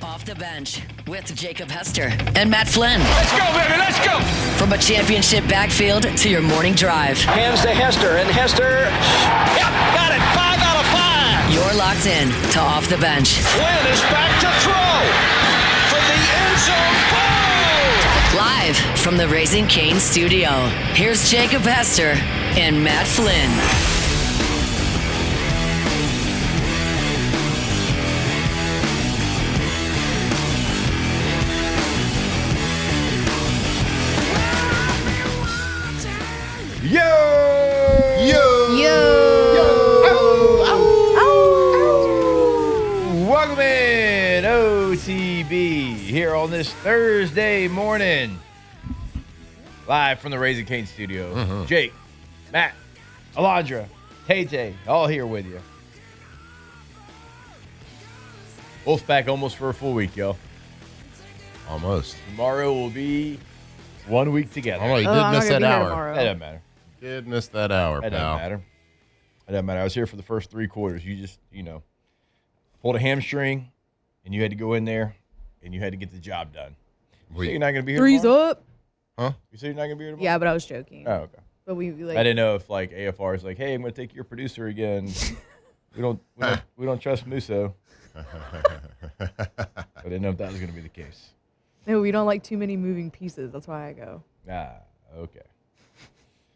Off the Bench with Jacob Hester and Matt Flynn. Let's go, baby, let's go! From a championship backfield to your morning drive. Hands to Hester, and Hester, yep, got it, 5 out of 5. You're locked in to Off the Bench. Flynn is back to throw from the end zone. Boom! Live from the Raising Cane studio, here's Jacob Hester and Matt Flynn. Yo! Yo! Yo! Welcome in, OTB, here on this Thursday morning. Live from the Raising Cane studio. Jake, Matt, Alondra, Tay, all here with you. Wolfpack almost for a full week, yo. Almost. Tomorrow will be 1 week together. Oh, you did miss that hour. That doesn't matter. Did miss that hour, That pal. doesn't matter. It doesn't matter. I was here for the first 3 quarters. You just, pulled a hamstring, and you had to go in there, and you had to get the job done. You say you're not going to be here Three's tomorrow? up. Huh? You say you're not going to be here tomorrow? Yeah, but I was joking. Oh, okay. But we like. I didn't know if AFR is like, hey, I'm going to take your producer again. we don't trust Musso. I didn't know if that was going to be the case. No, we don't like too many moving pieces. That's why I go. Ah, okay.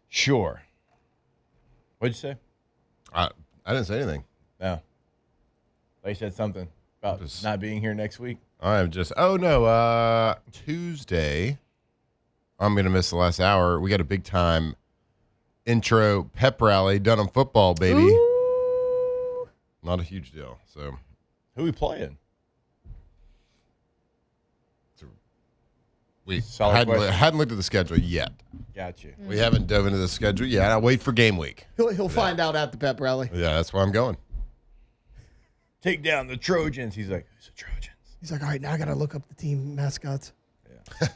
Sure. What'd you say? I didn't say anything. No. They said something about not being here next week. I'm just, Tuesday, I'm going to miss the last hour. We got a big time intro pep rally done on football, baby. Ooh. Not a huge deal. So, Who we playing? we Solid question. hadn't looked at the schedule yet. Got you. We haven't dove into the schedule yet. I'll wait for game week. He'll find out at the pep rally. Yeah, that's where I'm going. Take down the Trojans. He's like, who's the Trojans? He's like, all right, now I got to look up the team mascots. Yeah.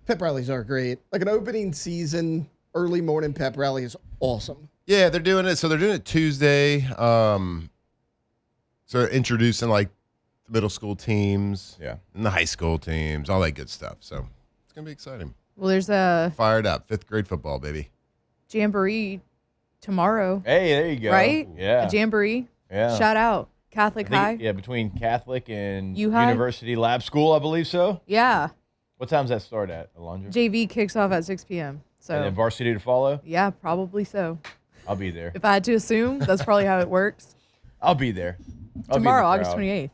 Pep rallies are great. Like an opening season, early morning pep rally is awesome. Yeah, they're doing it. So they're doing it Tuesday. So they're introducing the middle school teams, Yeah. and the high school teams, all that good stuff. So it's gonna be exciting. Well, there's a Fired up, 5th grade football, baby. jamboree tomorrow, Hey, there you go. right? Yeah. A jamboree. Yeah. Shout out Catholic I think- High. Yeah, between Catholic and U-High? University Lab School, I believe so. Yeah. What time's that start at, Alondra? JV kicks off at 6 p.m. So And then varsity to follow? yeah, probably so. I'll be there. If I had to assume, that's probably how it works. I'll be there. I'll be in the Tomorrow, August crowd. 28th.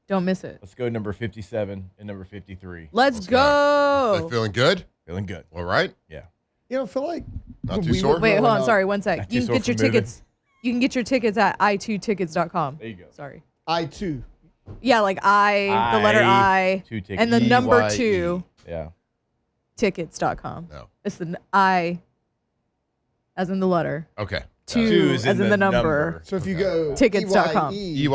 Don't miss it. Let's go number 57 and number 53. Let's They go. feeling good? Feeling good. All right. Yeah. I feel like Not too we sore? were Wait, hold growing on. up- Sorry, one sec. Not You too can get sore your from moving. tickets. You can get your tickets at i2tickets.com. There you go. Sorry. I too. Yeah, like the letter I, Two tickets. and the number EYE. 2, Yeah. tickets.com. No. It's the I, as in the letter, Okay. 2 Two as is in the number. So if you go Tickets.com. EYE. You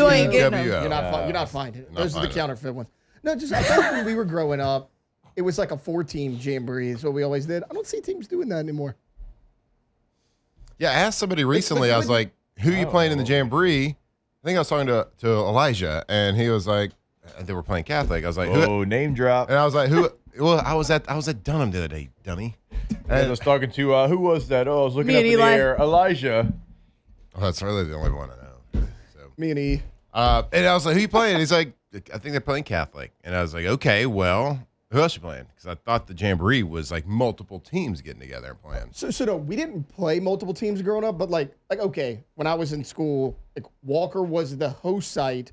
ain't getting them. You're not finding it. Not Those are the finding it. counterfeit ones. No, just I thought when we were growing up, it was like a 4-team jamboree is what we always did. I don't see teams doing that anymore. Yeah, I asked somebody recently. I was like, "Who you playing in the jamboree?" I think I was talking to Elijah, and he was like, "They were playing Catholic." I was like, "Who?" Oh, name drop. And I was like, "Who?" Well, I was at Dunham the other day, dummy. I was talking to, who was that? Oh, I was looking Me up and in the Eli. air. Elijah. Oh, that's really the only one I know. So, Me and E. and I was like, "Who you playing?" He's like, "I think they're playing Catholic." And I was like, "Okay, well, who else you playing?" Because I thought the jamboree was like multiple teams getting together and playing. So no, we didn't play multiple teams growing up, but like okay, when I was in school, like Walker was the host site.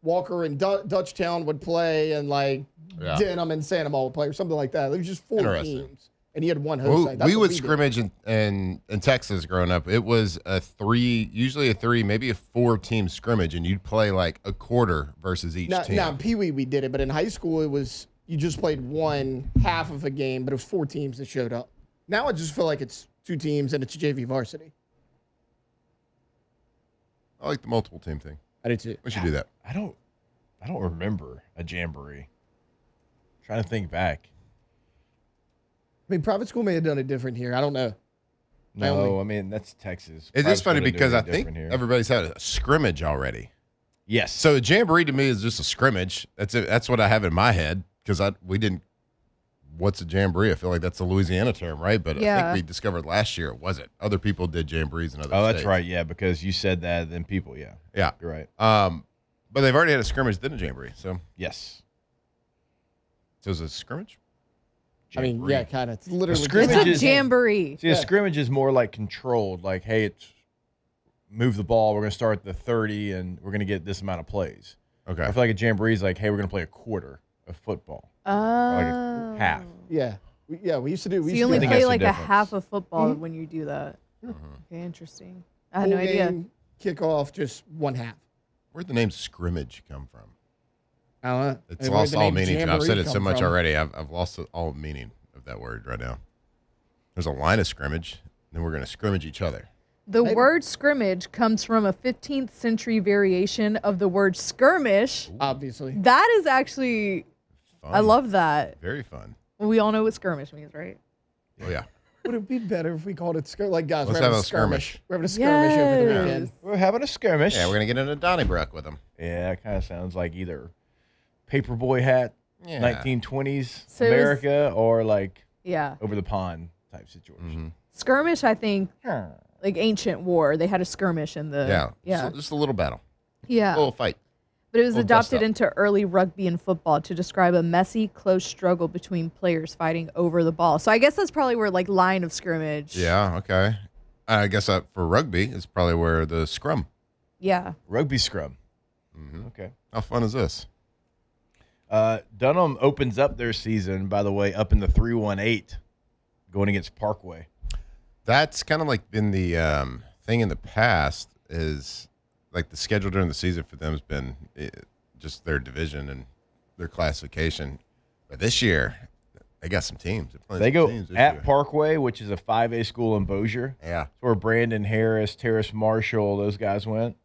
Walker and Dutchtown would play, and Yeah. Denham and Santa would play, or something like that. It was just 4 Interesting. teams, and you had one host Well, site. That's we what would did. scrimmage in Texas growing up. It was usually a 3, maybe a 4-team scrimmage, and you'd play like a quarter versus each team. Now in Pee Wee we did it, but in high school it was you just played one half of a game, but it was 4 teams that showed up. Now I just feel like it's 2 teams and it's JV varsity. I like the multiple team thing. I did too. We should do that. I don't remember a jamboree. Trying to think back. I mean, private school may have done it different here. I don't know. No, I mean, that's Texas. It Private is funny school, they do because I it think different here. everybody's had a scrimmage already. Yes. So a jamboree to me is just a scrimmage. That's it. That's what I have in my head because we didn't. What's a jamboree? I feel like that's a Louisiana term, right? But I Yeah. think we discovered last year it wasn't. Other people did jamborees in other Oh, states. that's right. Yeah, because you said that, then people, yeah. Yeah. You're right. But they've already had a scrimmage, then a jamboree. So Yes. is it a scrimmage? I mean, Jamboree. yeah, kind of. It's literally scrimmage It's a is- jamboree. See, a scrimmage is more like controlled. Like, hey, it's move the ball. We're going to start at the 30, and we're going to get this amount of plays. Okay. I feel like a jamboree is like, hey, we're going to play a quarter of football. Or like a half. Yeah. We used to do. So We you used only to do think play that's the like a difference. half of football Mhm. when you do that. Mhm. Okay, interesting. I had no full idea. game, Kickoff, just one half. Where'd the name scrimmage come from? I don't know. It's Maybe where'd lost the all name meaning. I've jamboree said it so come much from? already. I've lost all meaning of that word right now. There's a line of scrimmage, then we're going to scrimmage each other. The Maybe. word scrimmage comes from a 15th century variation of the word skirmish. Obviously. That is actually, Fun. I love that. Very fun. We all know what skirmish means, right? Oh yeah. Would it be better if we called it like guys? Let's we're having have a a skirmish. skirmish. We're having a skirmish over the Yes. weekend. We're having a skirmish. Yeah, we're going to get into Donnybrook with them. Yeah, it kind of sounds like either paperboy hat, Yeah. 1920s So it was- America, or like Yeah. over the pond type situation. Skirmish, I think, like ancient war. They had a skirmish in the. Yeah. Yeah. Just a little battle. Yeah. A little fight. But it was Little dust adopted up. into early rugby and football to describe a messy, close struggle between players fighting over the ball. So I guess that's probably where like line of scrimmage. Yeah, okay. I guess for rugby, it's probably where the scrum. Yeah. Rugby scrum. Mm-hmm. Okay. How fun is this? Dunham opens up their season, by the way, up in the 318, going against Parkway. That's kind of like been the thing in the past is like the schedule during the season for them has been just their division and their classification. But this year, they got some teams. They're playing They some go teams this at year. Parkway, which is a 5A school in Bossier. Yeah. That's where Brandon Harris, Terrace Marshall, those guys went.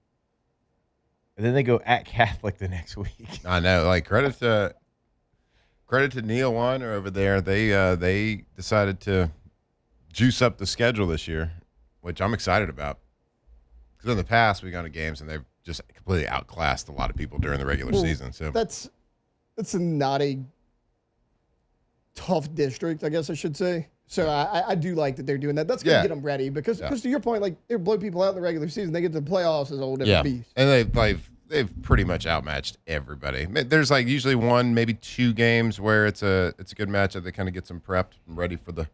And then they go at Catholic the next week. I know. Like credit to Neil Weiner over there. They decided to juice up the schedule this year, which I'm excited about. Because in the past we've gone to games and they've just completely outclassed a lot of people during the regular Well, season. So That's not a tough district, I guess I should say. So I do like that they're doing that. That's going to Yeah. get them ready because Yeah. to your point, like they blow people out in the regular season. They get to the playoffs as a whole different beast. and they've pretty much outmatched everybody. There's like usually one, maybe two games where it's a good matchup that kind of gets them prepped and ready for the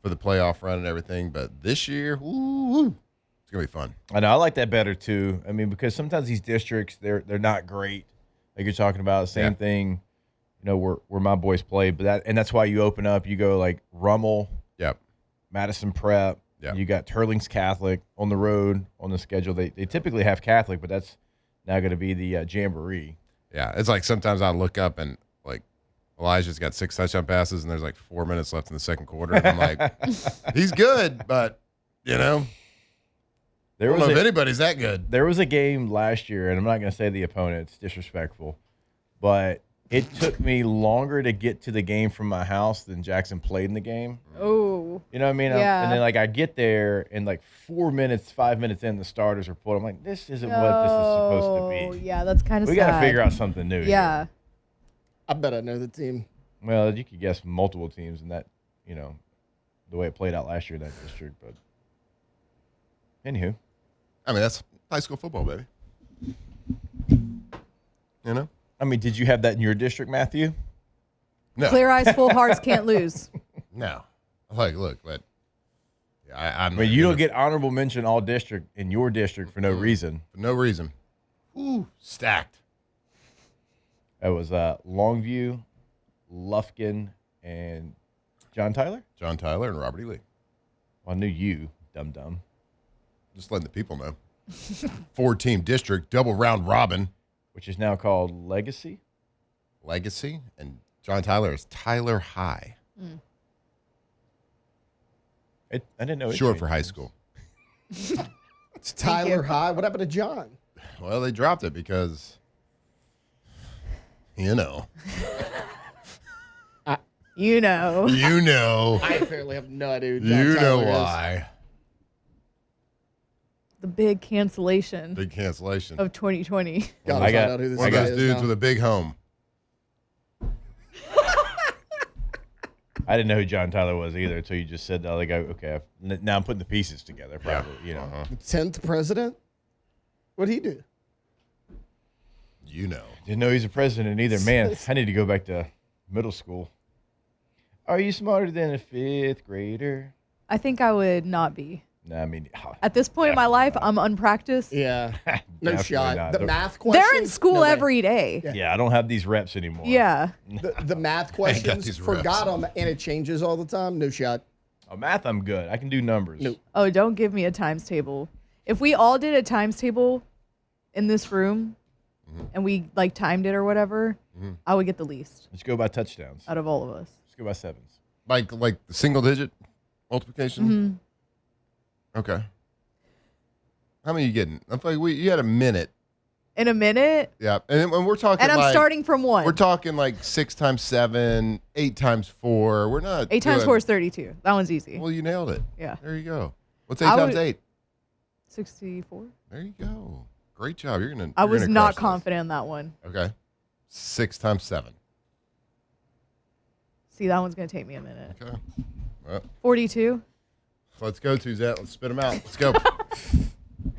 playoff run and everything. But this year, woo, it's gonna be fun. I know. I like that better, too. I mean, because sometimes these districts, they're not great. Like you're talking about, same Yeah. thing, where my boys played. But that's why you open up. You go like Rummel, Yep. Madison Prep. Yeah. You got Turling's Catholic on the road on the schedule. They typically have Catholic, but that's now going to be the Jamboree. Yeah, it's like sometimes I look up and like Elijah's got 6 touchdown passes and there's like 4 minutes left in the second quarter. And I'm like, he's good, but I There don't was know if a, anybody's that good. there was a game last year, and I'm not going to say the opponent. It's disrespectful, but it took me longer to get to the game from my house than Jackson played in the game. Oh. You know what I mean? Yeah. And then like I get there and like 5 minutes in, the starters are pulled. I'm like, this isn't what this is supposed to be. Yeah, that's kind of We sad. got to figure out something new. Yeah. Here. I bet I know the team. Well, you could guess multiple teams in that, the way it played out last year in that district. But anywho, I mean, that's high school football, baby. You know? I mean, did you have that in your district, Matthew? No. Clear eyes, full hearts, can't lose. No. Like, look, but I mean, you don't get honorable mention all district in your district for no reason. for no reason. Ooh, stacked. That was Longview, Lufkin, and John Tyler. John Tyler and Robert E. Lee. Well, I knew you, dum-dum. Just letting the people know. 4-team district, double round robin. Which is now called Legacy. Legacy, and John Tyler is Tyler High. I didn't know. it Short changed for high names. school. It's Tyler High. What happened to John? Well, they dropped it because, you know. You know. You know. I apparently have no idea. Who John You know Tyler is. why. the big cancellation Big cancellation. of 2020. Gotta I find got- out who this One of guy those is dudes now. with a big home. I didn't know who John Tyler was either until you just said that. Like, okay, now I'm putting the pieces together. Probably, you know. 10th president? What'd he do? You know. Didn't know he's a president either. Man, I need to go back to middle school. Are you smarter than a fifth grader? I think I would not be. No, I mean, At this point in my life, I'm unpracticed. Yeah. No definitely shot. not. The math questions. They're in school no way. every day. Yeah, I don't have these reps anymore. Yeah. The math questions, these forgot reps. them, and it changes all the time. No shot. Oh, math, I'm good. I can do numbers. Nope. Oh, don't give me a times table. If we all did a times table in this room and we like timed it or whatever, I would get the least Let's go by touchdowns. out of all of us. Let's go by sevens. Like the single digit multiplication? Okay. How many are you getting? I feel like you had a minute. In a minute, Yeah. And when we're talking and I'm like, starting from one. we're talking like 6 times 7, 8 times 4. We're not 8 times doing- 4 is 32. That one's easy. Well, you nailed it. Yeah. There you go. What's 8 I times would- 8? 64. There you go. Great job. I was not confident in that one. Okay. 6 times 7. See, that one's going to take me a minute. Okay. Well, 42. let's go, Tuzette. Let's spit them out. Let's go.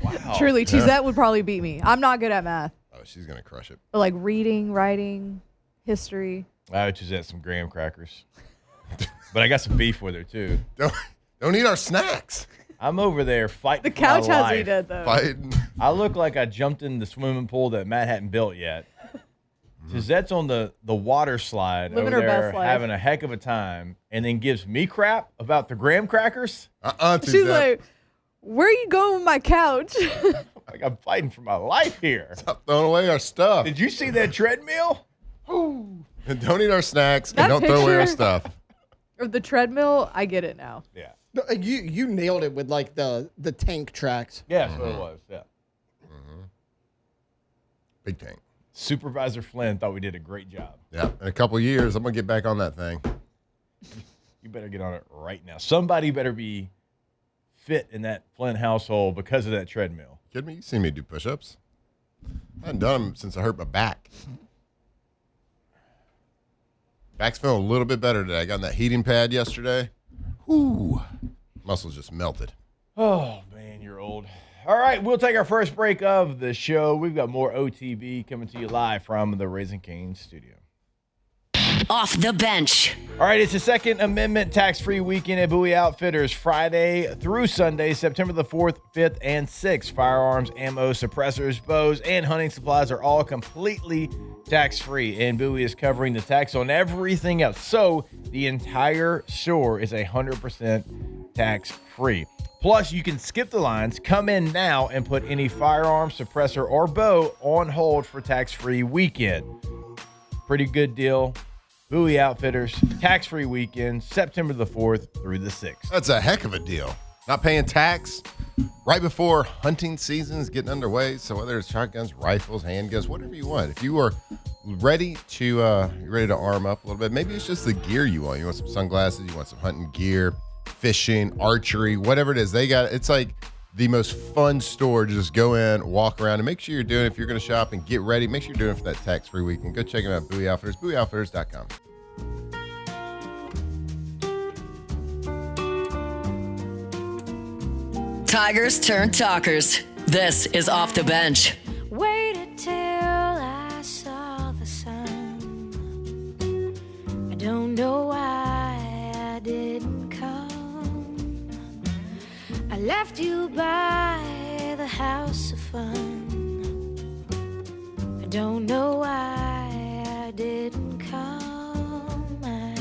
Wow. Truly, Tizette would probably beat me. I'm not good at math. Oh, she's going to crush it. But like reading, writing, history. I would choose that some graham crackers. But I got some beef with her, too. Don't eat our snacks. I'm over there fighting The for my couch has life. me dead, though. Fighting. I look like I jumped in the swimming pool that Matt hadn't built yet. Suzette's on the water slide Living over her there best life. having a heck of a time and then gives me crap about the graham crackers. She's Tuzette. like, where are you going with my couch? Like I'm fighting for my life here. Stop throwing away our stuff. Did you see that treadmill? And don't eat our snacks That and don't throw away our picture- stuff. Or the treadmill, I get it now. Yeah. No, you nailed it with like the tank tracks. Yeah, that's what it was. Yeah. Big tank. Supervisor Flynn thought we did a great job. Yeah. In a couple years, I'm going to get back on that thing. You better get on it right now. Somebody better be fit in that Flynn household because of that treadmill. Kidding me? You seen me do push-ups? I haven't done them since I hurt my back. Back's feeling a little bit better today. I got on that heating pad yesterday. Whoo. Muscles just melted. Oh, man, you're old. All right, we'll take our first break of the show. We've got more OTB coming to you live from the Raising Cane's studio. Off the bench. All right, it's the Second Amendment tax-free weekend at Bowie Outfitters, Friday through Sunday, September the 4th, 5th, and 6th. Firearms, ammo, suppressors, bows, and hunting supplies are all completely tax-free, and Bowie is covering the tax on everything else. So the entire store is 100% tax-free. Plus, you can skip the lines, come in now, and put any firearm, suppressor, or bow on hold for tax-free weekend. Pretty good deal. Bowie Outfitters, tax-free weekend, September the 4th through the 6th. That's a heck of a deal. Not paying tax right before hunting season is getting underway. So whether it's shotguns, rifles, handguns, whatever you want. If you are ready to arm up a little bit, maybe it's just the gear you want. You want some sunglasses, you want some hunting gear, fishing, archery, whatever it is. It's like the most fun store. Just go in, walk around, and make sure you're doing it. If you're going to shop and get ready, make sure you're doing it for that tax-free weekend. Go check them out, Bowie Outfitters, BowieOutfitters.com. Tigers turn talkers. This is Off the Bench. Waited till I saw the sun. I don't know why I didn't come. I left you by the house of fun. I don't know why I didn't come. I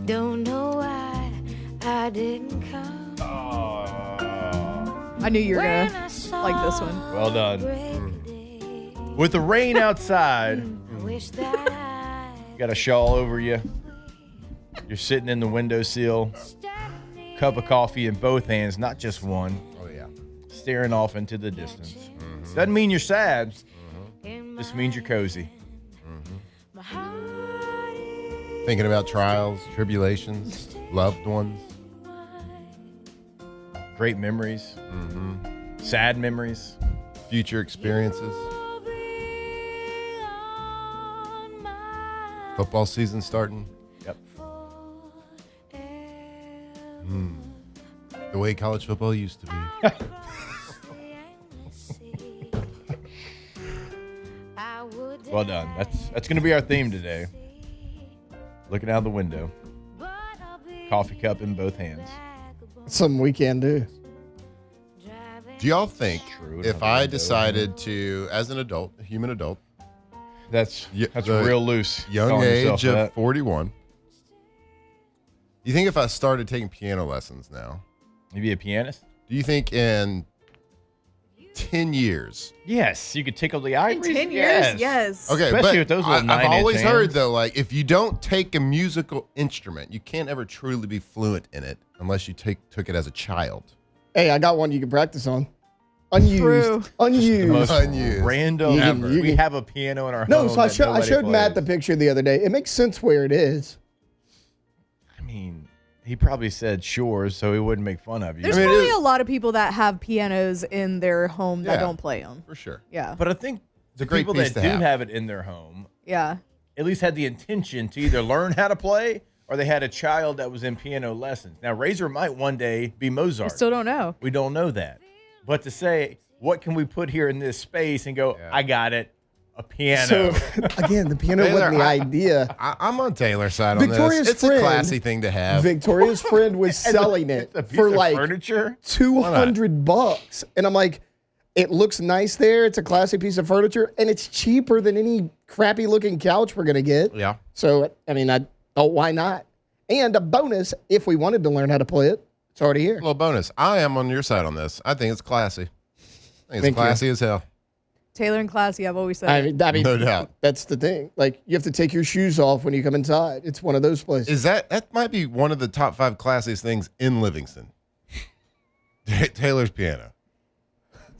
don't know why I didn't come. I knew you were When going I to saw like this one. Well done. break of day, With the rain outside, I wish that I got a shawl over you. You're sitting in the windowsill, cup of coffee in both hands, not just one, Oh, yeah. staring off into the distance. Doesn't mean you're sad, just means you're cozy. my heart is Thinking about trials, tribulations, loved ones. Great memories. sad memories. Future experiences. Football season starting. Yep. The way college football used to be. Well done. That's going to be our theme today. Looking out the window. Coffee cup in both hands. Something we can do. Do y'all think True, if another I window. decided to, as an adult, a human adult, That's the real loose. young calling age yourself of that. 41, you think if I started taking piano lessons now, You be a pianist? do you think in 10 years? Yes. You could tickle the In ivories? 10 years, yes. Okay, Especially but with those little I've 9-inch always heard hands. though, like if you don't take a musical instrument, you can't ever truly be fluent in it unless you took it as a child. Hey, I got one you can practice on. Unused. True. Unused. Most Unused. random. You can- you we can- have a piano in our No, home. so I, that I nobody showed Matt the plays. picture the other day. It makes sense where it is. I mean, he probably said sure, so he wouldn't make fun of you. There's I mean, it probably is- a lot of people that have pianos in their home that Yeah. don't play them. For sure. Yeah. But I think a the great people piece that to do have. have it in their home Yeah. at least had the intention to either learn how to play or they had a child that was in piano lessons. Now, Razor might one day be We Mozart. still don't know. We don't know that. But to say, what can we put here in this space and go, Yeah. I got it, a piano. So, again, the piano Taylor, wasn't the I- idea. I'm on Taylor's side on Victoria's this. It's friend- a classy thing to have. Victoria's friend was selling it It's a piece for of like furniture. $200. And I'm like, it looks nice there. It's a classy piece of furniture. And it's cheaper than any crappy looking couch we're going to get. Yeah. So, I mean, why not? And a bonus, if we wanted to learn how to play it, it's already here. A little bonus. I am on your side on this. I think it's classy. I think it's Thank you. classy as hell. Taylor and classy, I've always said. I mean, No doubt. That's the thing. Like, you have to take your shoes off when you come inside. It's one of those places. Is that might be one of the top 5 classiest things in Livingston? Taylor's piano.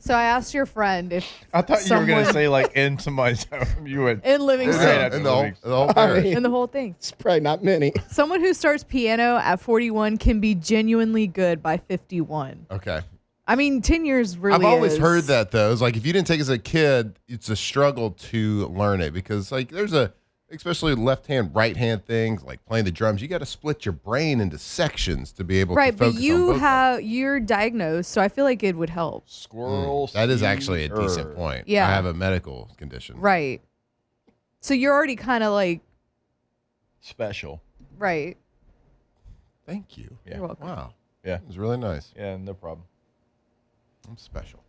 So I asked your friend if I thought you were going to someone- say, like, in somebody's home. You would. in Livingston, Right after and the whole, Livingston. the whole I parish. mean, in the whole thing. it's probably not many. Someone who starts piano at 41 can be genuinely good by 51. Okay. I mean, 10 years really I've always is. heard that though. It's like if you didn't take it as a kid, it's a struggle to learn it because like there's a especially left hand, right hand things like playing the drums. You got to split your brain into sections to be able Right, to but focus on you both of them. have you're diagnosed, so I feel like it would help. Squirrel. That is Steve, actually a decent Err. point. Yeah. I have a medical condition. Right. So you're already kind of like Special. right. Thank you. Yeah. You're welcome. Wow. Yeah. It was really nice. Yeah, no problem. I'm special.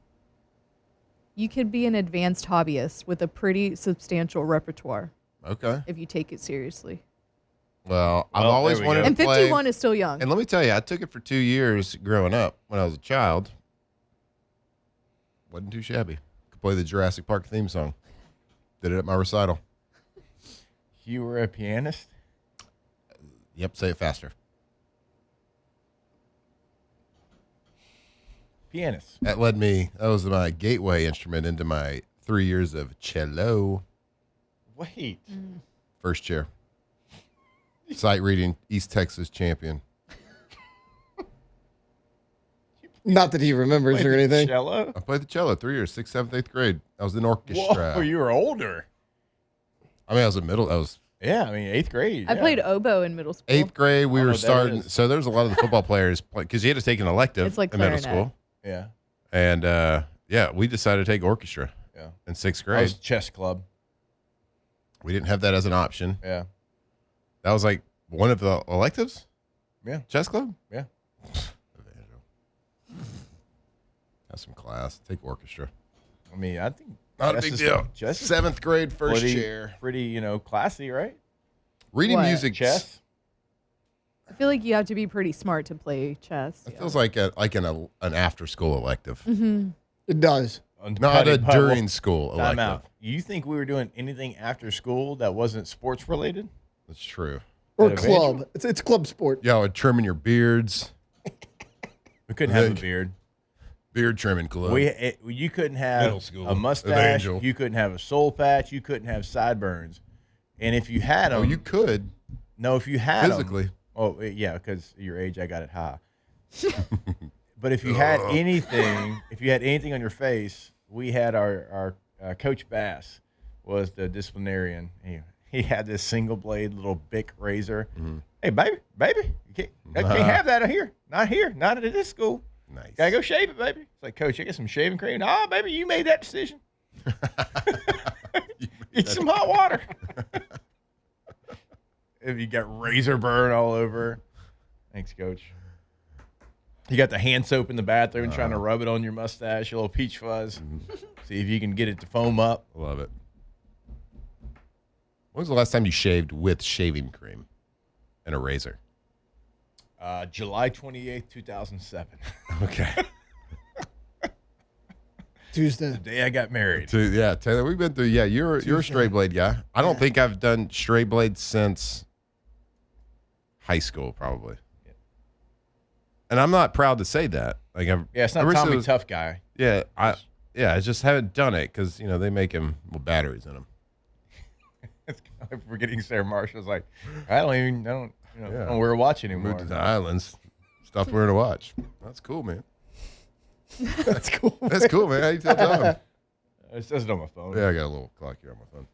You could be an advanced hobbyist with a pretty substantial repertoire Okay. if you take it seriously. Well, I've Well, always there we wanted go. to And play. 51 is still young. And let me tell you, I took it for 2 years growing up when I was a child. Wasn't too shabby. Could play the Jurassic Park theme song. Did it at my recital. You were a pianist? Yep, say it faster. Pianist. That was my gateway instrument into my 3 years of cello. Wait. First chair. Sight reading, East Texas champion. Not that he remembers or Played the anything. Cello? I played the cello 3 years, 6th, 7th, 8th grade. I was in orchestra. Whoa, you were older. I mean, I was in middle. I was Yeah, I mean, 8th grade. I yeah. played oboe in middle school. 8th grade. We I don't know were what that starting. is. So there's a lot of the football players because you had to take an elective It's like in middle clarinet. school. Yeah, And yeah, we decided to take orchestra yeah. in 6th I grade. was chess club. We didn't have that as an option. Yeah, That was like one of the electives. yeah, Chess club. yeah. Have some class. Take orchestra. I mean, I think Not a chess big is- deal. Chess is 7th grade, first pretty, chair. pretty, classy, right? Reading What? music. Chess. I feel like you have to be pretty smart to play chess. It feels like an after school elective, It does. not a during school Time elective. out. You think we were doing anything after school that wasn't sports related? That's true. Or At a club. It's club sport. Y'all are trimming your beards. We couldn't have a Think. beard. Beard trimming club. You couldn't have Middle school. a mustache. Evangel. You couldn't have a soul patch. You couldn't have sideburns. And if you had them, oh, you could if you had 'em- physically. oh, yeah, because your age, I got it high. But if you had anything on your face, we had our Coach Bass was the disciplinarian. He had this single blade little Bic razor. Mm-hmm. Hey, baby, you can't have that here. Not here. Not at this school. Nice. Gotta go shave it, baby. It's like, Coach, I get some shaving cream. Oh, baby, you made that decision. Get some hot water. If you got razor burn all over. Thanks, Coach. You got the hand soap in the bathroom trying to rub it on your mustache, your little peach fuzz. See if you can get it to foam up. Love it. When was the last time you shaved with shaving cream and a razor? July 28th, 2007. Okay. Tuesday. The day I got married. Taylor, we've been through. Yeah, you're a straight blade guy. I don't think I've done straight blade since high school, probably. Yeah. And I'm not proud to say that. Like, It's not Tommy Tough Guy. Yeah, I just haven't done it because they make them with batteries in them. It's kind of like forgetting Sarah Marshall's like, I don't wear a watch anymore. Moved to the islands, stopped wearing a watch. That's cool, man. That's cool. That's cool, man. How you tell time? It says it on my phone. Yeah, I got a little clock here on my phone.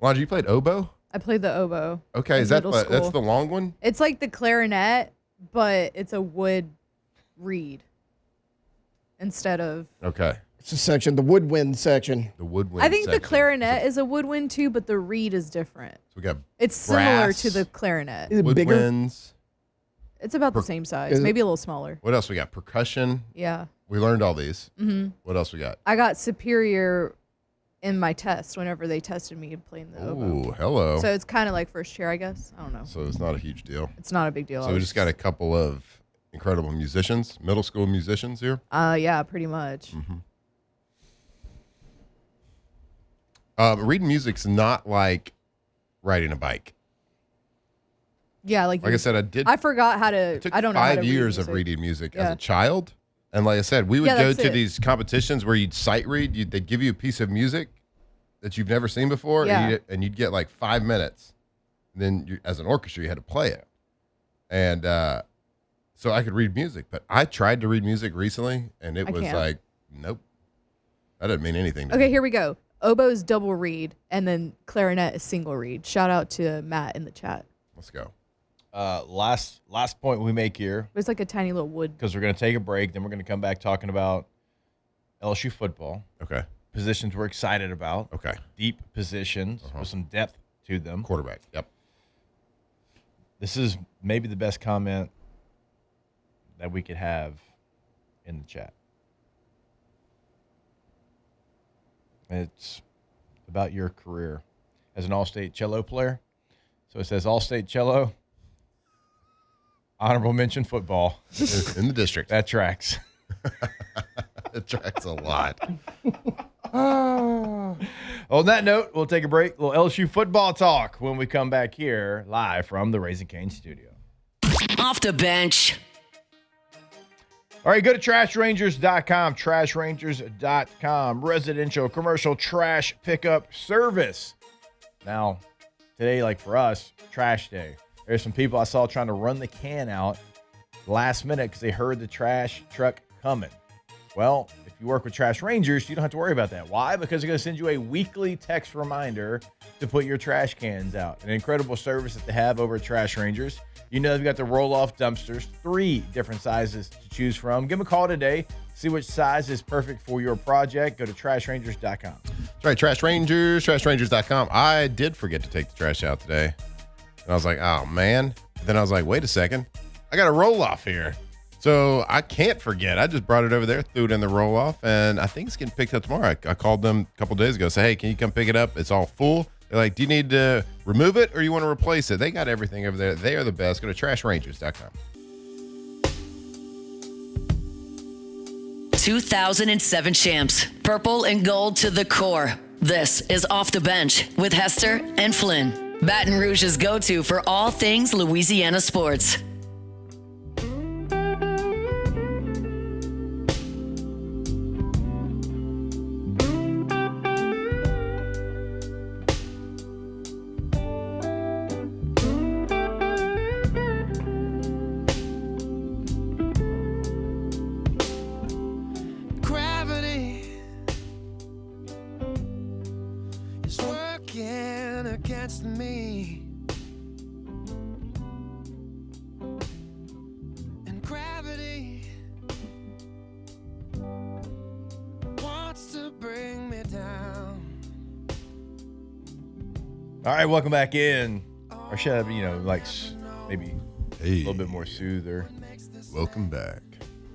Lonja, you played oboe? I played the oboe. Okay, in is that middle that's school. the long one? It's like the clarinet, but it's a wood reed instead of. Okay, It's a section, the woodwind section. the woodwind. I think the section. clarinet is a woodwind too, but the reed is different. So we got It's similar brass, to the clarinet. Is it bigger? woodwinds. It's about the same size, is it- maybe a little smaller. What else we got? Percussion. Yeah. We learned all these. hmm What else we got? I got superior in my test whenever they tested me playing the oboe. Ooh, hello. So it's kind of like first chair, I guess. I don't know. So it's not a huge deal. It's not a big deal. So we just got a couple of incredible musicians, middle school musicians here. Yeah, pretty much. Reading music's not like riding a bike. Yeah, like Like I said, I did. I forgot how to. It took I don't know. how to 5 read years of music. reading music as Yeah. a child. And like I said, we would Yeah, go that's to it. these competitions where you'd sight read. They'd give you a piece of music that you've never seen before, Yeah. and you'd get like 5 minutes. And then as an orchestra, you had to play it. And so I could read music. But I tried to read music recently, and it I was can't. like, nope. That didn't mean anything to Okay, me. here we go. Oboe is double reed, and then clarinet is single reed. Shout out to Matt in the chat. Let's go. Last point we make here, It's like a tiny little wood. because we're going to take a break, then we're going to come back talking about LSU football, Okay. positions we're excited about, Okay. deep positions with some depth to them. Quarterback. Yep. This is maybe the best comment that we could have in the chat. It's about your career as an all-state cello player. So it says all-state cello, honorable mention football. In the district. That tracks. It tracks a lot. On that note, we'll take a break. A little LSU football talk when we come back here live from the Raising Cane's studio. Off the bench. All right, go to trashrangers.com, trashrangers.com, residential, commercial trash pickup service. Now, today, like for us, trash day. There's some people I saw trying to run the can out last minute because they heard the trash truck coming. Well, if you work with Trash Rangers, you don't have to worry about that. Why? Because they're going to send you a weekly text reminder to put your trash cans out. An incredible service that they have over at Trash Rangers. You know they've got the roll-off dumpsters, 3 different sizes to choose from. Give them a call today. See which size is perfect for your project. Go to trashrangers.com. That's right, Trash Rangers, trashrangers.com. I did forget to take the trash out today. And I was like, oh, man. Then I was like, wait a second. I got a roll-off here. So I can't forget. I just brought it over there, threw it in the roll-off, and I think it's getting picked up tomorrow. I called them a couple days ago, say, hey, can you come pick it up? It's all full. They're like, do you need to remove it or you want to replace it? They got everything over there. They are the best. Go to trashrangers.com. 2007 champs. Purple and gold to the core. This is Off the Bench with Hester and Flynn. Baton Rouge's go-to for all things Louisiana sports. against me. And gravity wants to bring me down. All right, welcome back in. Or should I, like maybe a Hey, little bit more soother. welcome back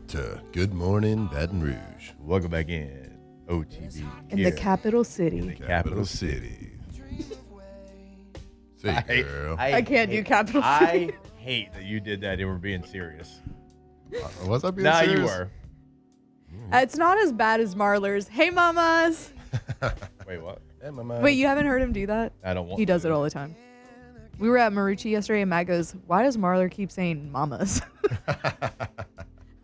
to Good Morning Baton Rouge, Welcome back in. OTB. In the here capital city. capital City. Say, girl. I can't do capital I city. hate that you did that and were being serious. Was I being Nah, serious? you were. It's not as bad as Marler's. Hey, mamas. Wait, what? Hey, mama. Wait, you haven't heard him do that? I don't want He does to. it all the time. We were at Marucci yesterday, and Matt goes, "Why does Marler keep saying mamas?" I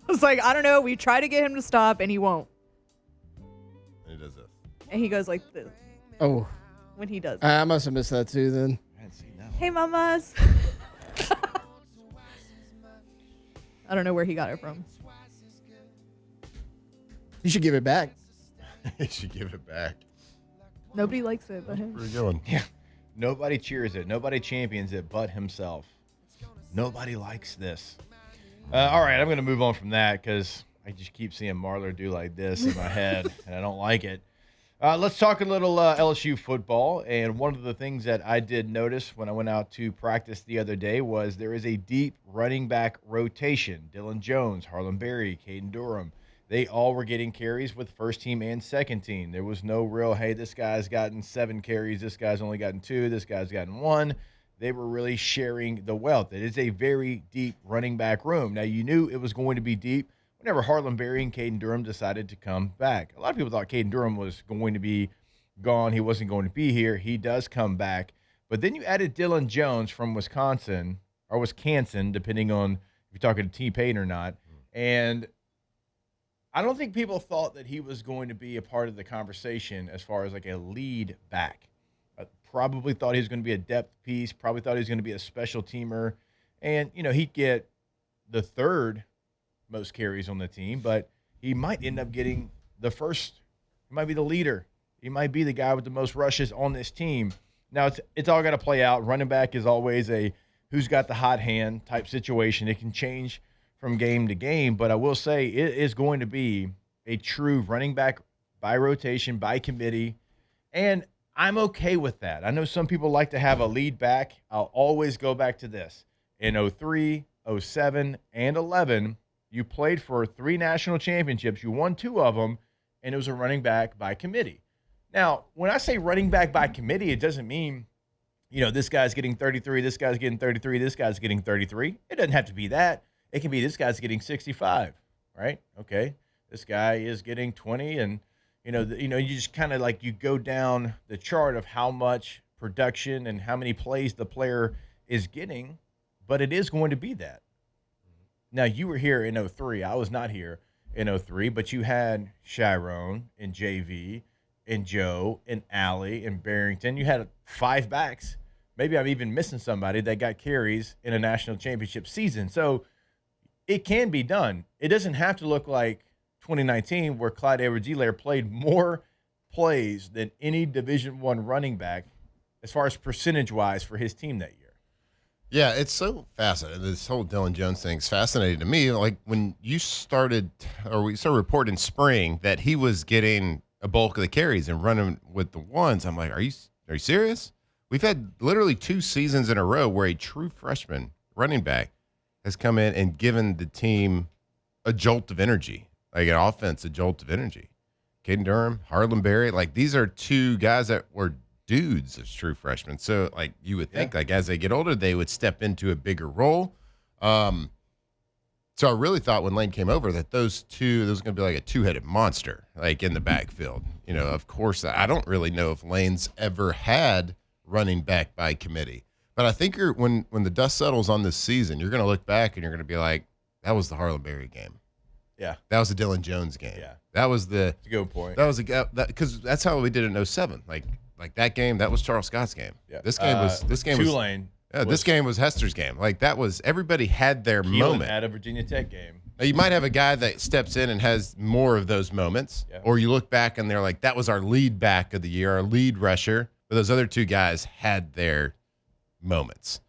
was like, I don't know. We try to get him to stop, and he won't. He does this. And he goes like this Oh, when he does. I must have missed that too then. I hadn't seen that. Hey, mamas. I don't know where he got it from. You should give it back. He should give it back. Nobody likes it but him. Where are you going? Yeah. Nobody cheers it. Nobody champions it but himself. Nobody likes this. All right, I'm going to move on from that because I just keep seeing Marler do like this in my head, and I don't like it. Let's talk a little LSU football. And one of the things that I did notice when I went out to practice the other day was there is a deep running back rotation. Dylan Jones, Harlan Berry, Caden Durham. They all were getting carries with first team and second team. There was no real, hey, this guy's gotten 7 carries, this guy's only gotten 2, this guy's gotten 1. They were really sharing the wealth. It is a very deep running back room. Now, you knew it was going to be deep whenever Harlan Berry and Caden Durham decided to come back. A lot of people thought Caden Durham was going to be gone. He wasn't going to be here. He does come back. But then you added Dylan Jones from Wisconsin, or Wisconsin, depending on if you're talking to T-Pain or not. And I don't think people thought that he was going to be a part of the conversation as far as like a lead back. Probably thought he was going to be a depth piece, probably thought he was going to be a special teamer. And, he'd get the third most carries on the team, but he might end up getting the first. He might be the leader. He might be the guy with the most rushes on this team. Now, it's all got to play out. Running back is always a who's got the hot hand type situation. It can change from game to game, but I will say it is going to be a true running back by rotation, by committee, and I'm okay with that. I know some people like to have a lead back. I'll always go back to this. In 03, 07, and 11, you played for 3 national championships. You won 2 of them, and it was a running back by committee. Now, when I say running back by committee, it doesn't mean, this guy's getting 33, this guy's getting 33, this guy's getting 33. It doesn't have to be that. It can be this guy's getting 65, right? Okay, this guy is getting 20, and you just kind of like you go down the chart of how much production and how many plays the player is getting, but it is going to be that. Now, you were here in 03. I was not here in 03, but you had Chiron and JV and Joe and Allie and Barrington. You had 5 backs. Maybe I'm even missing somebody that got carries in a national championship season. So it can be done. It doesn't have to look like 2019 where Clyde Edwards-Helaire played more plays than any Division I running back as far as percentage-wise for his team that year. Yeah, it's so fascinating. This whole Dylan Jones thing is fascinating to me. Like when you started, or we started reporting in spring that he was getting a bulk of the carries and running with the ones, I'm like, are you serious? We've had literally 2 seasons in a row where a true freshman running back has come in and given the team a jolt of energy, like an offense, a jolt of energy. Caden Durham, Harlan Berry, like these are 2 guys that were dudes as true freshmen. So like you would think like as they get older, they would step into a bigger role. So I really thought when Lane came over that those was going to be like a 2-headed monster, like in the backfield. Of course, I don't really know if Lane's ever had running back by committee. But I think when the dust settles on this season, you're going to look back and you're going to be like, that was the Harlan Berry game. Yeah. That was the Dylan Jones game. Yeah. That was the That's a good point. That was because that's how we did it in 07. Like that game, that was Charles Scott's game. Yeah. This game was Tulane. This game was Hester's game. Like that was everybody had their Keelan moment. had a Virginia Tech game. Now, you might have a guy that steps in and has more of those moments, or you look back and they're like, that was our lead back of the year, our lead rusher. but those other two guys had their moments.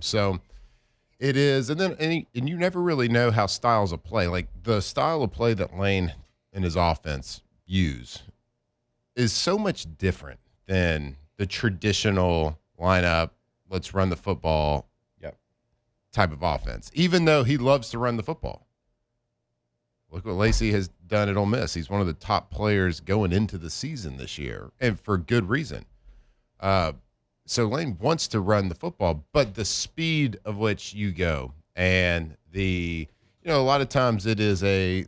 So it is, and you never really know how styles of play, like the style of play that Lane and his offense use is so much different than the traditional lineup, let's run the football type of offense, even though he loves to run the football. Look what Lacey has done at Ole Miss. He's one of the top players going into the season this year, and for good reason. So Lane wants to run the football, but the speed of which you go and a lot of times there's the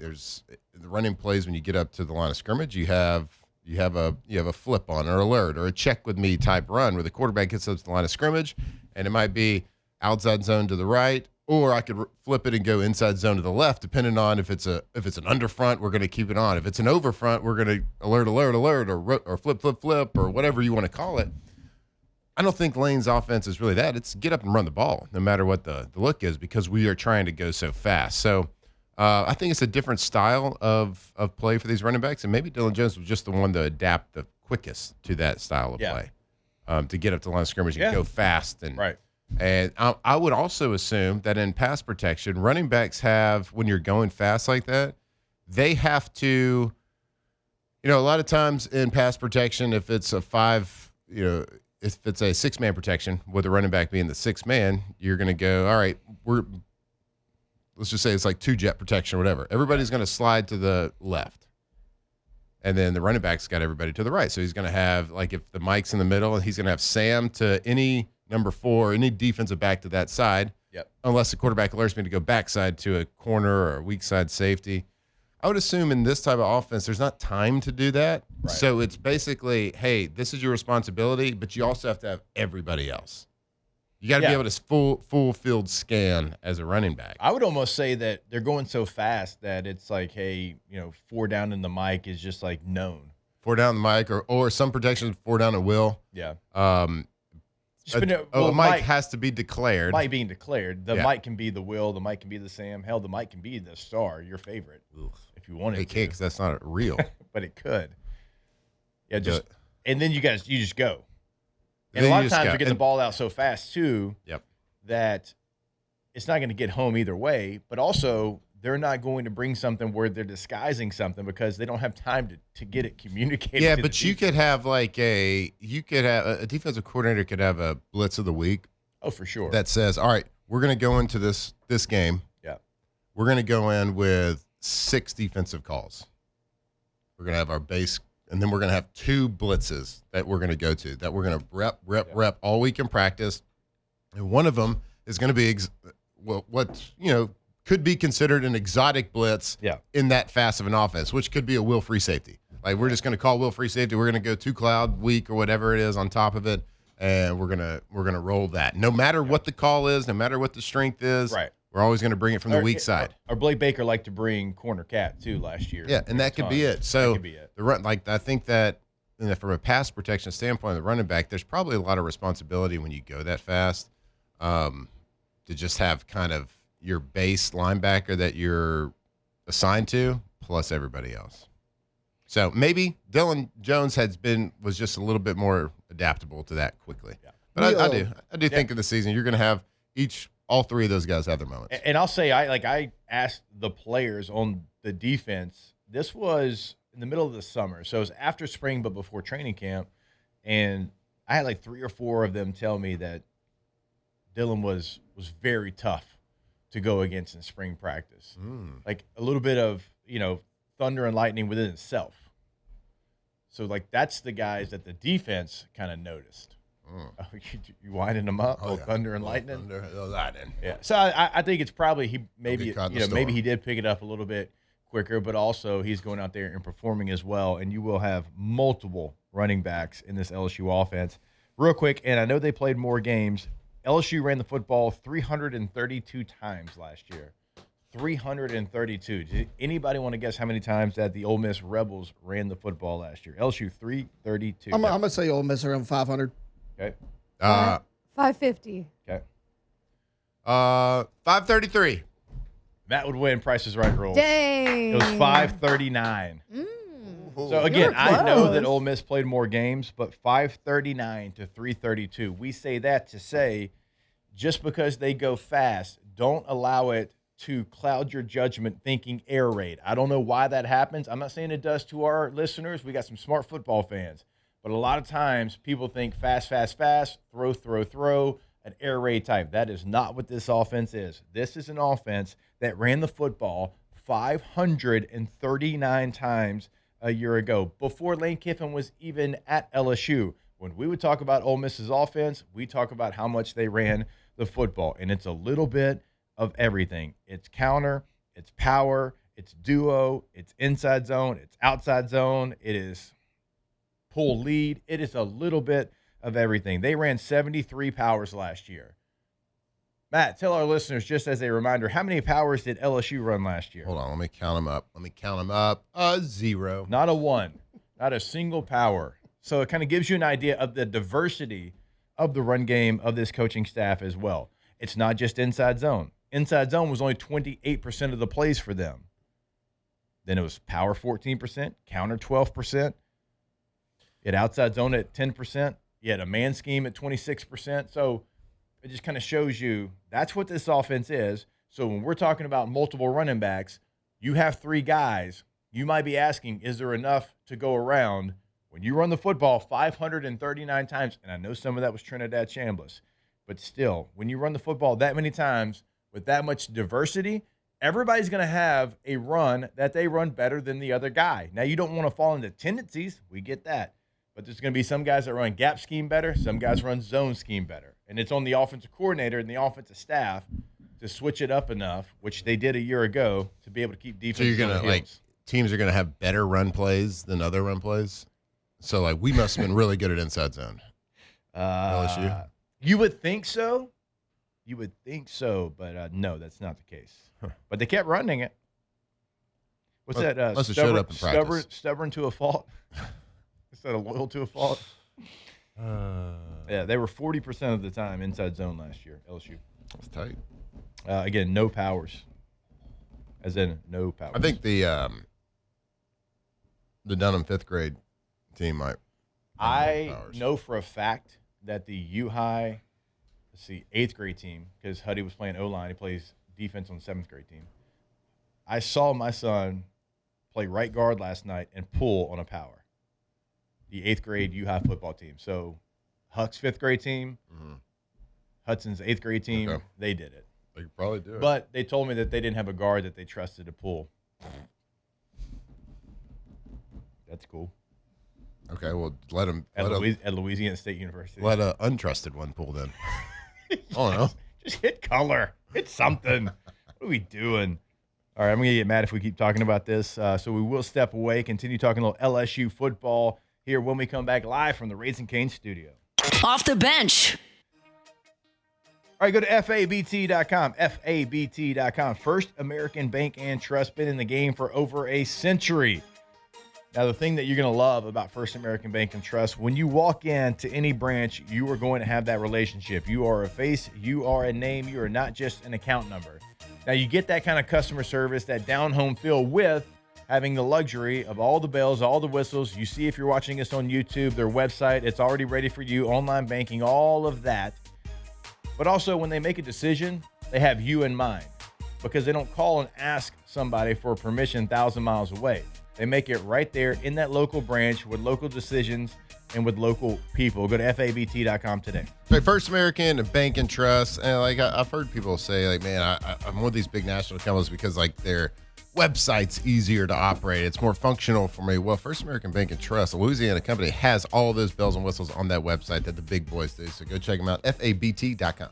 running plays when you get up to the line of scrimmage, you have a flip on or alert or a check with me type run where the quarterback gets up to the line of scrimmage, and it might be outside zone to the right, or I could flip it and go inside zone to the left, depending on if it's an under front, we're going to keep it on. If it's an over front, we're going to alert, or flip, or whatever you want to call it. I don't think Lane's offense is really that. It's get up and run the ball, no matter what the look is, because we are trying to go so fast. So I think it's a different style of play for these running backs, and maybe Dylan Jones was just the one to adapt the quickest to that style of play, to get up to the line of scrimmage and go fast. And right. And I would also assume that in pass protection, running backs have, when you're going fast like that, they have to, a lot of times in pass protection, if it's if it's a six-man protection with the running back being the sixth man, you're going to go, all right, let's just say it's like two-jet protection or whatever. Everybody's going to slide to the left. And then the running back's got everybody to the right. So he's going to have, like, if the Mike's in the middle, he's going to have Sam to any number 4, any defensive back to that side, unless the quarterback alerts me to go backside to a corner or a weak side safety. I would assume in this type of offense, there's not time to do that. Right. So it's basically, hey, this is your responsibility, but you also have to have everybody else. You got to be able to full field scan as a running back. I would almost say that they're going so fast that it's like, hey, 4 down in the mic is just like known. 4 down the mic, or some protections 4 down at will. Yeah. A mic has to be declared. Mic being declared. The mic can be the Will. The mic can be the Sam. Hell, the mic can be the Star, your favorite, if you wanted to. It can't, because that's not real. But it could. Yeah, and then you just go. And a lot of times you're getting the ball out so fast, too, that it's not going to get home either way. But also, they're not going to bring something where they're disguising something because they don't have time to get it communicated. Yeah, but you could have a defensive coordinator could have a blitz of the week. Oh, for sure. That says, all right, we're going to go into this game. Yeah. We're going to go in with 6 defensive calls. We're going to have our base, and then we're going to have 2 blitzes that we're going to go to, that we're going to rep all week in practice. And one of them is going to be could be considered an exotic blitz in that fast of an offense, which could be a will free safety. Like, we're just going to call will free safety. We're going to go 2 cloud weak or whatever it is on top of it, and we're gonna roll that. No matter what the call is, no matter what the strength is, we're always going to bring it from the weak side. Or Blake Baker liked to bring corner cat too last year. Yeah, and that could be it. So the run, I think that from a pass protection standpoint, the running back, there's probably a lot of responsibility when you go that fast, to just have kind of your base linebacker that you're assigned to, plus everybody else. So maybe Dylan Jones was just a little bit more adaptable to that quickly. Yeah. But I do think in the season you're going to have all 3 of those guys have their moments. And I'll say, I asked the players on the defense. This was in the middle of the summer, so it was after spring but before training camp, and I had 3 or 4 of them tell me that Dylan was very tough to go against in spring practice. Like a little bit of, thunder and lightning within itself. So, that's the guys that the defense kind of noticed. Oh, you winding them up? Thunder and lightning? Thunder and lightning. Yeah. So, I think it's probably maybe he did pick it up a little bit quicker, but also he's going out there and performing as well, and you will have multiple running backs in this LSU offense. Real quick, and I know they played more games, LSU ran the football 332 times last year. 332. Did anybody want to guess how many times that the Ole Miss Rebels ran the football last year? LSU 332. I'm going to say Ole Miss around 500. Okay. 550. Okay. 533. Matt would win Price is Right rules. Dang. It was 539. So again, were I know that close. Ole Miss played more games, but 539 to 332. We say that to say just because they go fast, don't allow it to cloud your judgment thinking air raid. I don't know why that happens. I'm not saying it does to our listeners. We got some smart football fans. But a lot of times people think fast, fast, fast, throw, an air raid type. That is not what this offense is. This is an offense that ran the football 539 times a year ago, before Lane Kiffin was even at LSU. When we would talk about Ole Miss's offense, we talk about how much they ran the football, and it's a little bit of everything. It's counter, it's power, it's duo, it's inside zone, it's outside zone, it is pull lead. It is a little bit of everything. They ran 73 powers last year. Matt, tell our listeners, just as a reminder, how many powers did LSU run last year? Hold on, let me count them up. 0. Not a one, not a single power. So it kind of gives you an idea of the diversity of the run game of this coaching staff as well. It's not just inside zone. Inside zone was only 28% of the plays for them. Then it was power 14%, counter 12%. You had outside zone at 10%. You had a man scheme at 26%. So it just kind of shows you that's what this offense is. So when we're talking about multiple running backs, you have 3 guys. You might be asking, is there enough to go around? When you run the football 539 times, and I know some of that was Trey'Dez Chambliss, but still, when you run the football that many times with that much diversity, everybody's going to have a run that they run better than the other guy. Now, you don't want to fall into tendencies. We get that. But there's going to be some guys that run gap scheme better, some guys run zone scheme better. And it's on the offensive coordinator and the offensive staff to switch it up enough, which they did a year ago, to be able to keep defense. So you're going to, teams are going to have better run plays than other run plays? So, we must have been really good at inside zone. LSU? You would think so. But no, that's not the case. But they kept running it. What's that? Must have showed up in practice. Stubborn to a fault. Instead of loyal to a fault. Yeah, they were 40% of the time inside zone last year, LSU. That's tight. Again, no powers. As in, no powers. I think the Dunham 5th grade team might. I know for a fact that the U-High, 8th grade team, because Huddy was playing O-line, he plays defense on the 7th grade team. I saw my son play right guard last night and pull on a power. The 8th grade U-High football team. So Huck's 5th grade team, Hudson's 8th grade team, they did it. They could probably do it. But they told me that they didn't have a guard that they trusted to pull. That's cool. Okay, well, let him. At Louisiana State University. Let an untrusted one pull then. I don't know. Just hit color. Hit something. What are we doing? All right, I'm going to get mad if we keep talking about this. So we will step away, continue talking a little LSU football here when we come back live from the Raising Cane's studio. Off the bench. All right, go to FABT.com. FABT.com. First American Bank and Trust, been in the game for over a century. Now, the thing that you're going to love about First American Bank and Trust, when you walk into any branch, you are going to have that relationship. You are a face, you are a name, you are not just an account number. Now, you get that kind of customer service, that down-home feel with having the luxury of all the bells, all the whistles. You see if you're watching us on YouTube, their website, it's already ready for you, online banking, all of that. But also, when they make a decision, they have you in mind because they don't call and ask somebody for permission 1,000 miles away. They make it right there in that local branch with local decisions and with local people. Go to FABT.com today. First American and Bank and Trust. And I've heard people say, man, I'm with these big national companies because their website's easier to operate. It's more functional for me. Well, First American Bank and Trust, a Louisiana company, has all those bells and whistles on that website that the big boys do. So go check them out. FABT.com.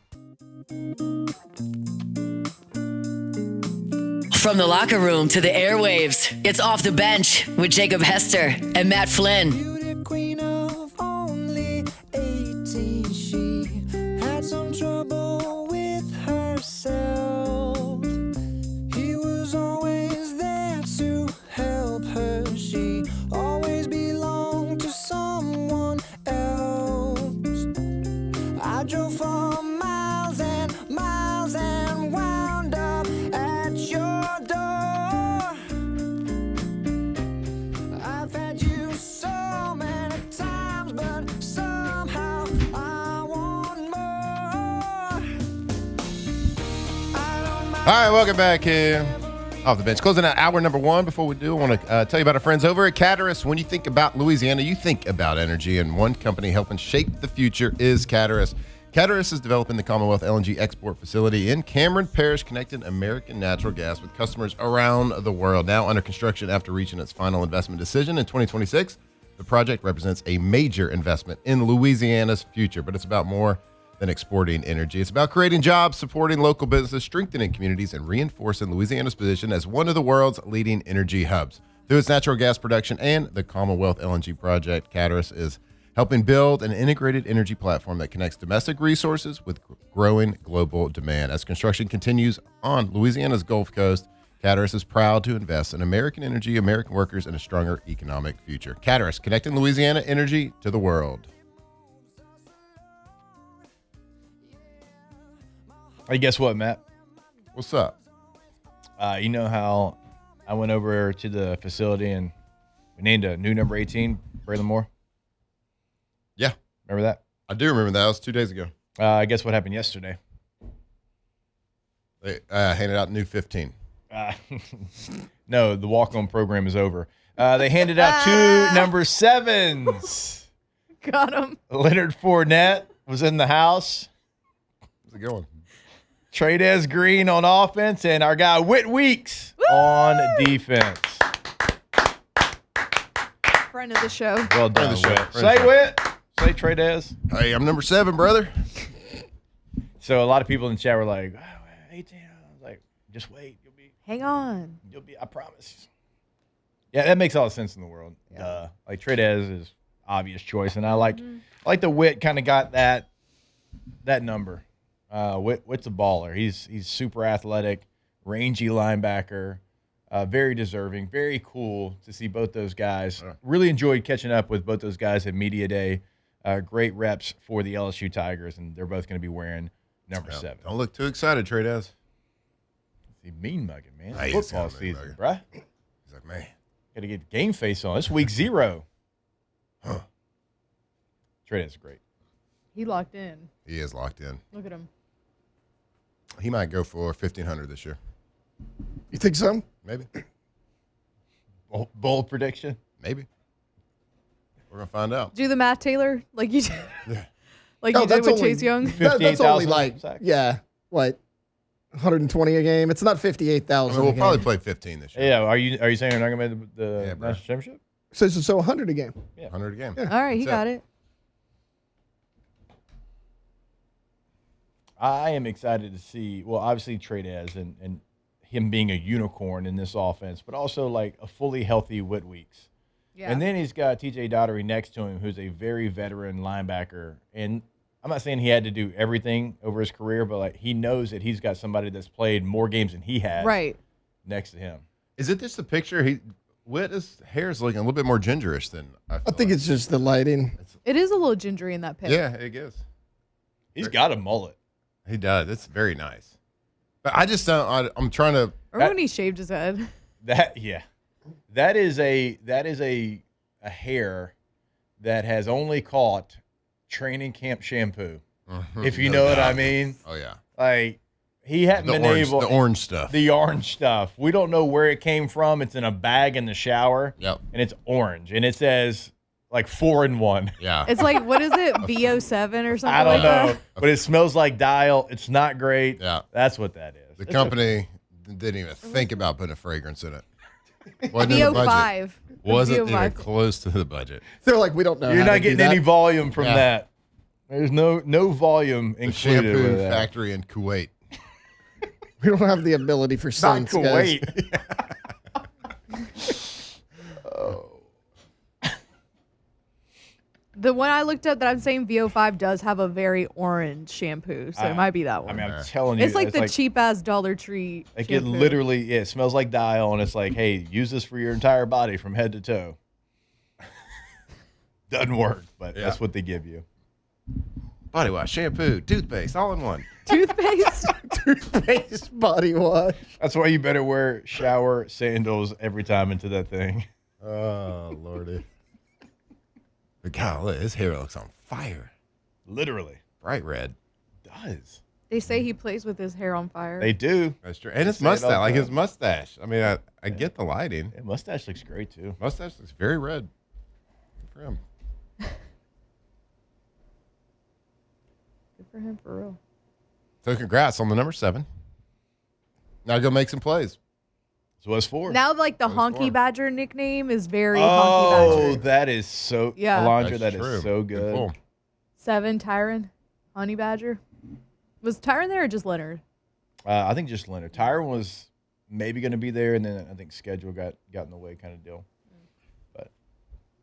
From the locker room to the airwaves, it's Off the Bench with Jacob Hester and Matt Flynn. Beauty queen of only 18, she had some trouble with herself. He was always there to help her. She always belonged to someone else. I drove for miles and miles and wound up at your door. I've had right, welcome back here. Off the bench. Closing out hour number 1. Before we do, I want to tell you about our friends over at Caterus. When you think about Louisiana, you think about energy, and one company helping shape the future is Caterus. Caterus is developing the Commonwealth LNG export facility in Cameron Parish, connecting American natural gas with customers around the world. Now under construction after reaching its final investment decision in 2026, the project represents a major investment in Louisiana's future, but it's about more than exporting energy. It's about creating jobs, supporting local businesses, strengthening communities, and reinforcing Louisiana's position as one of the world's leading energy hubs. Through its natural gas production and the Commonwealth LNG project, Caterus is helping build an integrated energy platform that connects domestic resources with growing global demand. As construction continues on Louisiana's Gulf Coast, Caterus is proud to invest in American energy, American workers, and a stronger economic future. Caterus, connecting Louisiana energy to the world. Hey, guess what, Matt? What's up? You know how I went over to the facility and we named a new number 18, Braylon Moore? Yeah. Remember that? I do remember that. That was 2 days ago. Guess what happened yesterday? They handed out new 15. No, the walk-on program is over. They handed out 2 number 7s. Got him. Leonard Fournette was in the house. How's it going? Trey'Dez Green on offense, and our guy Whit Weeks on defense. Friend of the show. Well done, Friend of the show. Whit. Friend of the Say show. Whit. Say Trey'Dez. Hey, I'm number 7, brother. So a lot of people in the chat were like, oh, 18. I was like, just wait. Hang on. I promise. Yeah, that makes all the sense in the world. Like Trey'Dez is obvious choice, and I like the Whit kind of got that number. Whit's a baller. He's super athletic, rangy linebacker, very deserving, very cool to see both those guys. Really enjoyed catching up with both those guys at Media Day. Great reps for the LSU Tigers, and they're both going to be wearing number 7. Don't look too excited, Trey'Dez. He mean mugging, man. Hey, Football he's mean season, mugging. bruh. He's like, man. Got to get the game face on. It's week 0. Huh. Trey'Dez is great. He locked in. He is locked in. Look at him. He might go for 1,500 this year. You think so? Maybe. Bold prediction. Maybe. We're going to find out. Do the math, Taylor, like you did, Yeah. like No, you did that's with only- Chase Young. That's only 58,000 like, sacks. what, 120 a game? It's not 58,000. We'll a probably game. play 15 this year. Yeah, are you saying you're not going to make the Yeah, bro. national championship? So 100 a game. 100 a game. Yeah. All right, he That's got it. I am excited to see, well, obviously Trey'Dez and him being a unicorn in this offense, but also like a fully healthy Whit Weeks. Yeah. And then he's got TJ Daugherty next to him, who's a very veteran linebacker. And I'm not saying he had to do everything over his career, but like he knows that he's got somebody that's played more games than he has Right. next to him. Is it just the picture? Whit's hair is looking a little bit more gingerish than I think it's just the lighting. It is a little gingery in that pic. Yeah, it is. He's got a mullet. He does. It's very nice. But I just don't. I'm trying to. Remember when he shaved his head? That is a hair that has only caught training camp shampoo. If you know what I mean. Oh yeah. Like he hadn't been able the orange stuff. The orange stuff. We don't know where it came from. It's in a bag in the shower. Yep. And it's orange. And it says like 4-in-1. Yeah. It's like, what is it? VO7 or something I don't like know. that? But it smells like Dial. It's not great. Yeah. That's what that is. The It's company didn't even think about putting a fragrance in it. Wasn't in the budget. VO5. Wasn't even VO5. close to the budget. They're like, we don't know. You're how not to do getting any that. volume from Yeah. that. There's no volume The included shampoo with that. factory in Kuwait. We don't have the ability for Not scents, guys. Kuwait. The one I looked up that I'm saying VO5 does have a very orange shampoo, so it might be that I one. mean, I'm telling you. It's like the cheap ass Dollar Tree. Like it shampoo. literally, yeah, it smells like Dial, and it's like, hey, use this for your entire body from head to toe. Doesn't work, but Yeah. that's what they give you. Body wash, shampoo, toothpaste, all in one. toothpaste. Toothpaste, body wash. That's why you better wear shower sandals every time into that thing. Oh, Lordy. But golly, his hair looks on fire. Literally. Bright red. Does. They say he plays with his hair on fire. They do. That's true. And his Say it all mustache, the like his time. mustache. I mean, I get the lighting. Yeah, mustache looks great too. Mustache looks very red. Good for him. Good for him, for real. So congrats on the number 7. Now go make some plays. So what's for? Now, like the What is Honky for? Badger nickname is very Honky Oh, Badger. that is so. Yeah. Alondra, That's that true. is so good. pull. 7, Tyron, Honey Badger. Was Tyron there or just Leonard? I think just Leonard. Tyron was maybe going to be there, and then I think schedule got in the way, kind of deal. But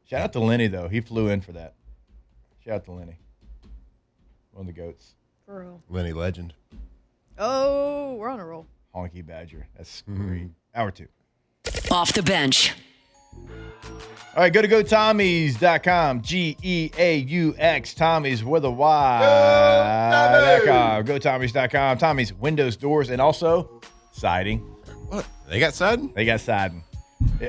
shout out to Lenny though. He flew in for that. Shout out to Lenny. One of the goats. For real. Lenny Legend. Oh, we're on a roll. Honky Badger. That's great. Hour 2. Off the bench. All right, go to GoTommies.com. GEAUX. Tommies with a Y.com. GoTommies.com. Tommy's windows, doors, and also siding. What? They got siding? They got siding.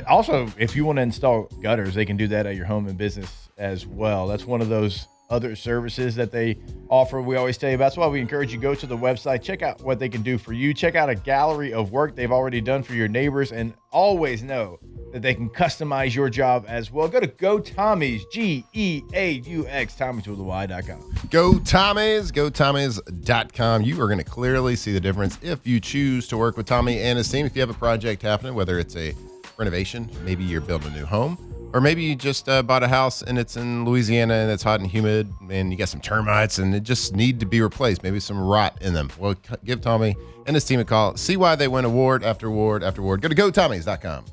Also, if you want to install gutters, they can do that at your home and business as well. That's one of those other services that they offer. We always tell you about. That's why we encourage you to go to the website, check out what they can do for you, check out a gallery of work they've already done for your neighbors, and always know that they can customize your job as well. Go to GoTommies, GEAUX, Tommies with a Y.com. Go Tommies, GoTommies.com. You are going to clearly see the difference if you choose to work with Tommy and his team. If you have a project happening, whether it's a renovation, maybe you're building a new home, or maybe you just bought a house and it's in Louisiana and it's hot and humid and you got some termites and it just need to be replaced, maybe some rot in them. Well, give Tommy and his team a call. See why they win award after award after award. Go to GoTommies.com.